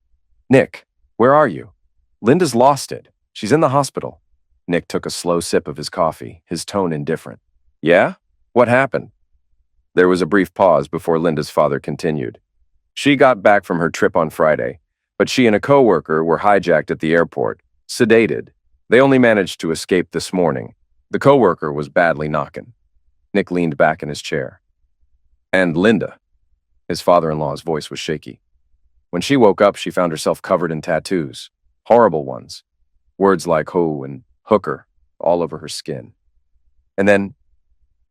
"Nick, where are you?" "Linda's lost it. She's in the hospital." Nick took a slow sip of his coffee, his tone indifferent. "Yeah? What happened?" There was a brief pause before Linda's father continued. "She got back from her trip on Friday, but she and a coworker were hijacked at the airport, sedated. They only managed to escape this morning. The coworker was badly knocking." Nick leaned back in his chair. "And Linda?" His father-in-law's voice was shaky. "When she woke up, she found herself covered in tattoos. Horrible ones. Words like hoe and hooker all over her skin. And then,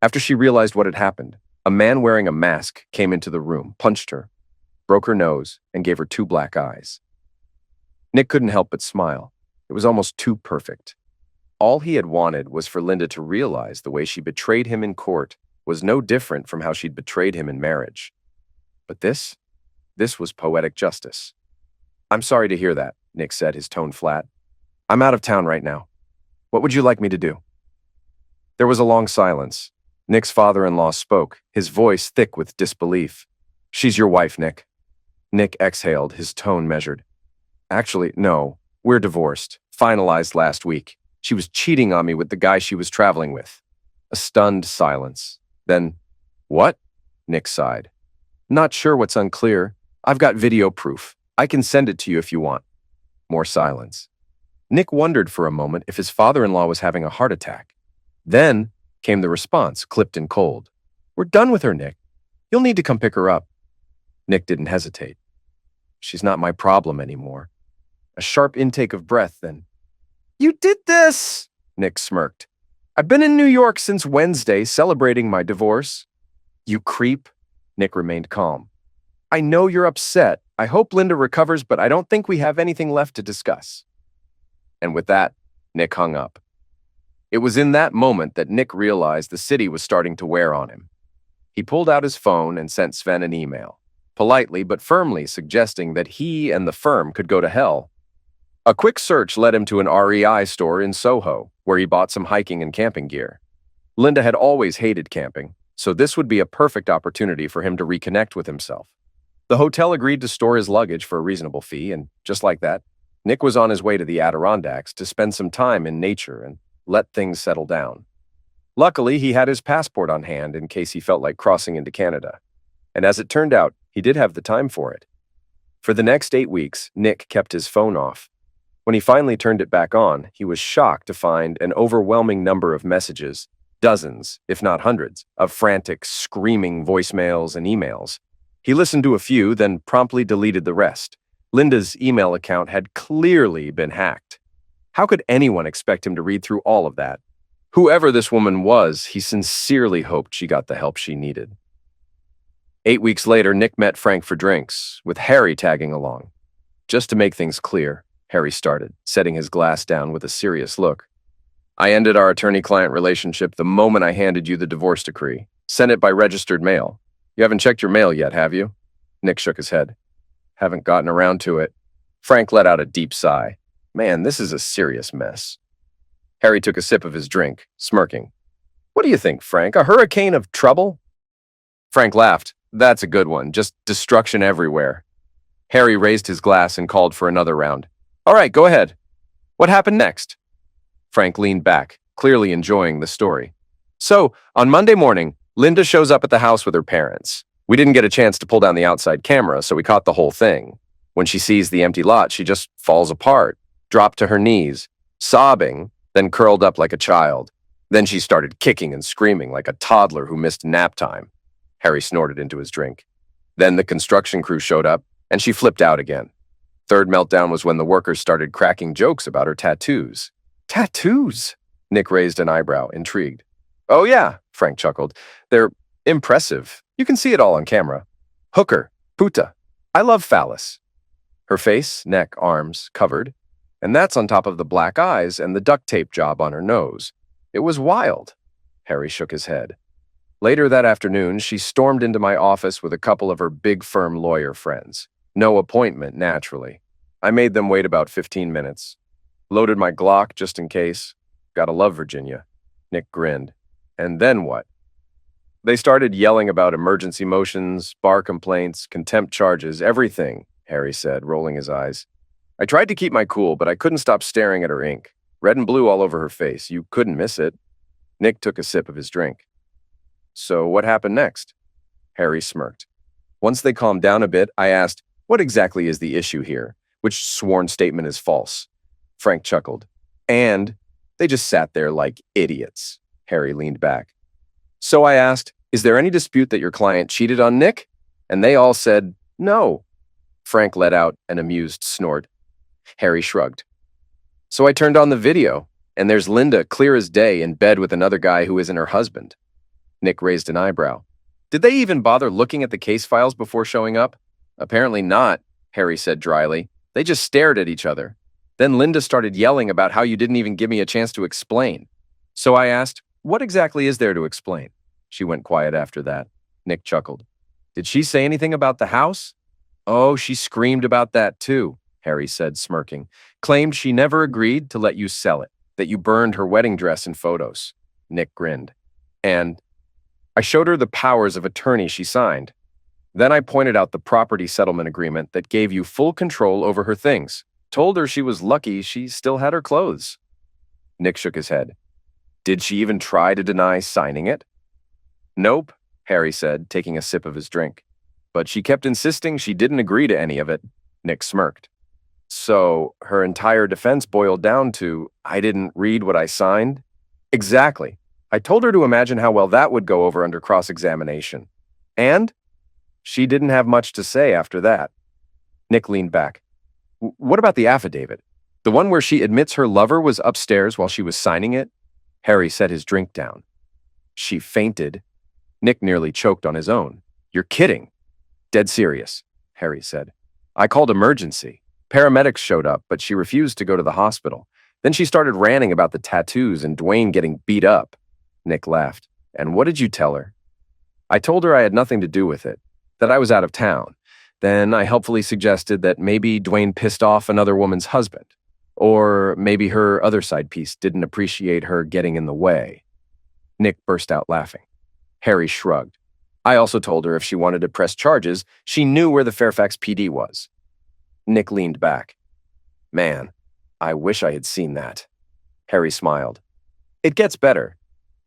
after she realized what had happened, a man wearing a mask came into the room, punched her, broke her nose, and gave her 2 black eyes." Nick couldn't help but smile. It was almost too perfect. All he had wanted was for Linda to realize the way she betrayed him in court was no different from how she'd betrayed him in marriage. But this was poetic justice. "I'm sorry to hear that," Nick said, his tone flat. "I'm out of town right now. What would you like me to do?" There was a long silence. Nick's father-in-law spoke, his voice thick with disbelief. She's your wife, Nick. Nick exhaled, his tone measured. Actually, no. We're divorced. Finalized last week. She was cheating on me with the guy she was traveling with. A stunned silence. Then, what? Nick sighed. Not sure what's unclear. I've got video proof. I can send it to you if you want. More silence. Nick wondered for a moment if his father-in-law was having a heart attack. Then came the response, clipped and cold. We're done with her, Nick. You'll need to come pick her up. Nick didn't hesitate. She's not my problem anymore. A sharp intake of breath, then. You did this! Nick smirked. I've been in New York since Wednesday, celebrating my divorce. You creep. Nick remained calm. I know you're upset. I hope Linda recovers, but I don't think we have anything left to discuss. And with that, Nick hung up. It was in that moment that Nick realized the city was starting to wear on him. He pulled out his phone and sent Sven an email, politely but firmly suggesting that he and the firm could go to hell. A quick search led him to an REI store in Soho, where he bought some hiking and camping gear. Linda had always hated camping, so this would be a perfect opportunity for him to reconnect with himself. The hotel agreed to store his luggage for a reasonable fee, and just like that, Nick was on his way to the Adirondacks to spend some time in nature and let things settle down. Luckily, he had his passport on hand in case he felt like crossing into Canada. And as it turned out, he did have the time for it. For the next 8 weeks, Nick kept his phone off. When he finally turned it back on, he was shocked to find an overwhelming number of messages, dozens, if not hundreds, of frantic, screaming voicemails and emails. He listened to a few, then promptly deleted the rest. Linda's email account had clearly been hacked. How could anyone expect him to read through all of that? Whoever this woman was, he sincerely hoped she got the help she needed. 8 weeks later, Nick met Frank for drinks, with Harry tagging along. Just to make things clear, Harry started, setting his glass down with a serious look. I ended our attorney-client relationship the moment I handed you the divorce decree. Sent it by registered mail. You haven't checked your mail yet, have you? Nick shook his head. Haven't gotten around to it. Frank let out a deep sigh. Man, this is a serious mess. Harry took a sip of his drink, smirking. What do you think, Frank? A hurricane of trouble? Frank laughed. That's a good one. Just destruction everywhere. Harry raised his glass and called for another round. All right, go ahead. What happened next? Frank leaned back, clearly enjoying the story. So, on Monday morning, Linda shows up at the house with her parents. We didn't get a chance to pull down the outside camera, so we caught the whole thing. When she sees the empty lot, she just falls apart, dropped to her knees, sobbing, then curled up like a child. Then she started kicking and screaming like a toddler who missed nap time. Harry snorted into his drink. Then the construction crew showed up, and she flipped out again. Third meltdown was when the workers started cracking jokes about her tattoos. Tattoos? Nick raised an eyebrow, intrigued. Oh yeah, Frank chuckled. They're impressive. You can see it all on camera. Hooker, puta. I love phallus. Her face, neck, arms, covered. And that's on top of the black eyes and the duct tape job on her nose. It was wild. Harry shook his head. Later that afternoon, she stormed into my office with a couple of her big firm lawyer friends. No appointment, naturally. I made them wait about 15 minutes. Loaded my Glock just in case. Gotta love Virginia. Nick grinned. And then what? They started yelling about emergency motions, bar complaints, contempt charges, everything, Harry said, rolling his eyes. I tried to keep my cool, but I couldn't stop staring at her ink. Red and blue all over her face. You couldn't miss it. Nick took a sip of his drink. So what happened next? Harry smirked. Once they calmed down a bit, I asked, what exactly is the issue here? Which sworn statement is false? Frank chuckled. And they just sat there like idiots. Harry leaned back. So I asked, is there any dispute that your client cheated on Nick? And they all said, no. Frank let out an amused snort. Harry shrugged. So I turned on the video, and there's Linda, clear as day, in bed with another guy who isn't her husband. Nick raised an eyebrow. Did they even bother looking at the case files before showing up? Apparently not, Harry said dryly. They just stared at each other. Then Linda started yelling about how you didn't even give me a chance to explain. So I asked, what exactly is there to explain? She went quiet after that. Nick chuckled. Did she say anything about the house? Oh, she screamed about that too, Harry said, smirking. Claimed she never agreed to let you sell it, that you burned her wedding dress in photos. Nick grinned. And I showed her the powers of attorney she signed. Then I pointed out the property settlement agreement that gave you full control over her things. Told her she was lucky she still had her clothes. Nick shook his head. Did she even try to deny signing it? Nope, Harry said, taking a sip of his drink. But she kept insisting she didn't agree to any of it. Nick smirked. So her entire defense boiled down to, I didn't read what I signed? Exactly. I told her to imagine how well that would go over under cross-examination. And she didn't have much to say after that. Nick leaned back. What about the affidavit? The one where she admits her lover was upstairs while she was signing it? Harry set his drink down. She fainted. Nick nearly choked on his own. You're kidding. Dead serious, Harry said. I called emergency. Paramedics showed up, but she refused to go to the hospital. Then she started ranting about the tattoos and Duane getting beat up. Nick laughed. And what did you tell her? I told her I had nothing to do with it, that I was out of town. Then I helpfully suggested that maybe Duane pissed off another woman's husband. Or maybe her other side piece didn't appreciate her getting in the way. Nick burst out laughing. Harry shrugged. I also told her if she wanted to press charges, she knew where the Fairfax PD was. Nick leaned back. Man, I wish I had seen that. Harry smiled. It gets better.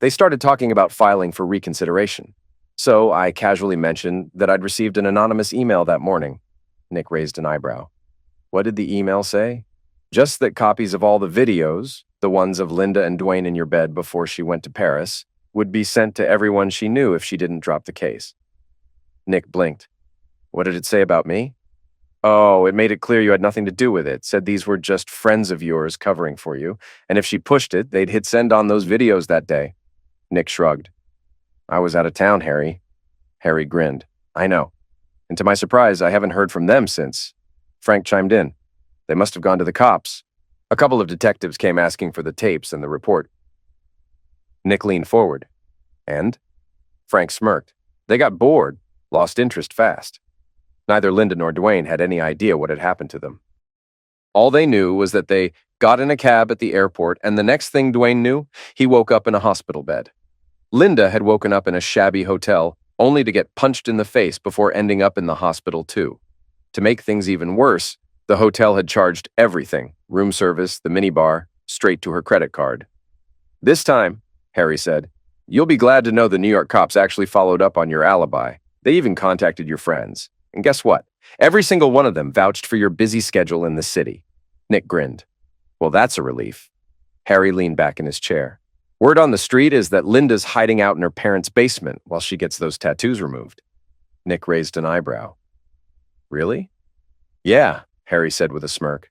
They started talking about filing for reconsideration. So I casually mentioned that I'd received an anonymous email that morning. Nick raised an eyebrow. What did the email say? Just that copies of all the videos, the ones of Linda and Duane in your bed before she went to Paris, would be sent to everyone she knew if she didn't drop the case. Nick blinked. What did it say about me? Oh, it made it clear you had nothing to do with it, said these were just friends of yours covering for you, and if she pushed it, they'd hit send on those videos that day. Nick shrugged. I was out of town, Harry. Harry grinned. I know. And to my surprise, I haven't heard from them since. Frank chimed in. They must have gone to the cops. A couple of detectives came asking for the tapes and the report. Nick leaned forward. And? Frank smirked. They got bored, lost interest fast. Neither Linda nor Duane had any idea what had happened to them. All they knew was that they got in a cab at the airport, and the next thing Duane knew, he woke up in a hospital bed. Linda had woken up in a shabby hotel, only to get punched in the face before ending up in the hospital too. To make things even worse, the hotel had charged everything, room service, the minibar, straight to her credit card. This time, Harry said, you'll be glad to know the New York cops actually followed up on your alibi. They even contacted your friends. And guess what? Every single one of them vouched for your busy schedule in the city. Nick grinned. Well, that's a relief. Harry leaned back in his chair. Word on the street is that Linda's hiding out in her parents' basement while she gets those tattoos removed. Nick raised an eyebrow. Really? Yeah, Harry said with a smirk.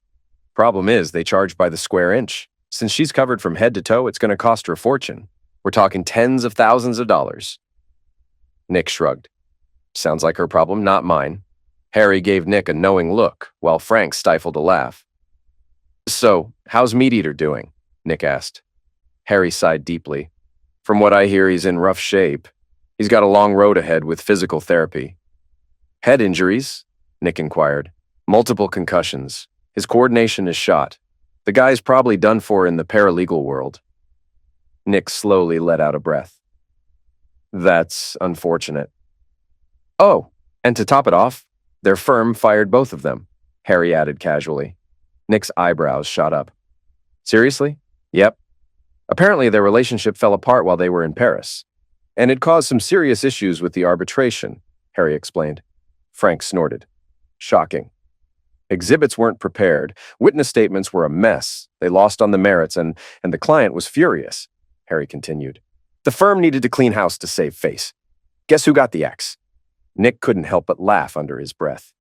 Problem is, they charge by the square inch. Since she's covered from head to toe, it's going to cost her a fortune. We're talking tens of thousands of dollars. Nick shrugged. Sounds like her problem, not mine. Harry gave Nick a knowing look, while Frank stifled a laugh. So, how's Meat Eater doing? Nick asked. Harry sighed deeply. From what I hear, he's in rough shape. He's got a long road ahead with physical therapy. Head injuries? Nick inquired. Multiple concussions. His coordination is shot. The guy's probably done for in the paralegal world. Nick slowly let out a breath. That's unfortunate. Oh, and to top it off, their firm fired both of them, Harry added casually. Nick's eyebrows shot up. Seriously? Yep. Apparently their relationship fell apart while they were in Paris. And it caused some serious issues with the arbitration, Harry explained. Frank snorted. Shocking. Exhibits weren't prepared. Witness statements were a mess. They lost on the merits, and the client was furious, Harry continued. The firm needed to clean house to save face. Guess who got the axe? Nick couldn't help but laugh under his breath.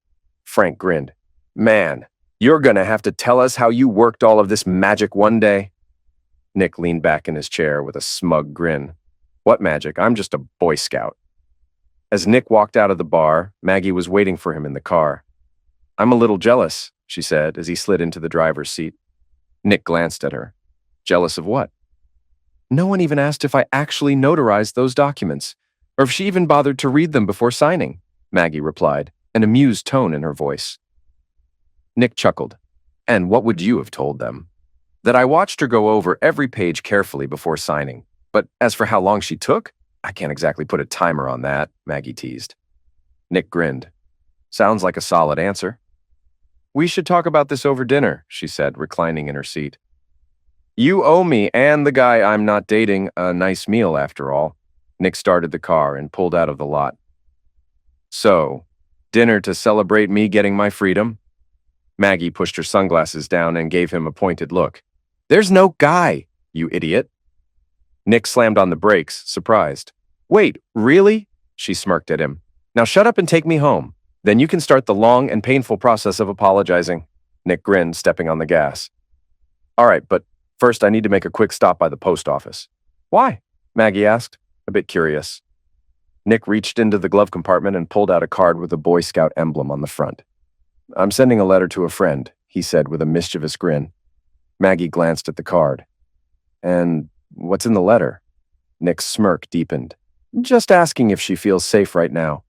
Frank grinned. Man, you're gonna have to tell us how you worked all of this magic one day. Nick leaned back in his chair with a smug grin. What magic? I'm just a Boy Scout. As Nick walked out of the bar, Maggie was waiting for him in the car. I'm a little jealous, she said as he slid into the driver's seat. Nick glanced at her. Jealous of what? No one even asked if I actually notarized those documents, or if she even bothered to read them before signing, Maggie replied, an amused tone in her voice. Nick chuckled. And what would you have told them? That I watched her go over every page carefully before signing. But as for how long she took, I can't exactly put a timer on that, Maggie teased. Nick grinned. Sounds like a solid answer. We should talk about this over dinner, she said, reclining in her seat. You owe me and the guy I'm not dating a nice meal after all. Nick started the car and pulled out of the lot. So, dinner to celebrate me getting my freedom? Maggie pushed her sunglasses down and gave him a pointed look. There's no guy, you idiot. Nick slammed on the brakes, surprised. Wait, really? She smirked at him. Now shut up and take me home. Then you can start the long and painful process of apologizing. Nick grinned, stepping on the gas. All right, but first I need to make a quick stop by the post office. Why? Maggie asked, a bit curious. Nick reached into the glove compartment and pulled out a card with a Boy Scout emblem on the front. I'm sending a letter to a friend, he said with a mischievous grin. Maggie glanced at the card. And what's in the letter? Nick's smirk deepened. Just asking if she feels safe right now.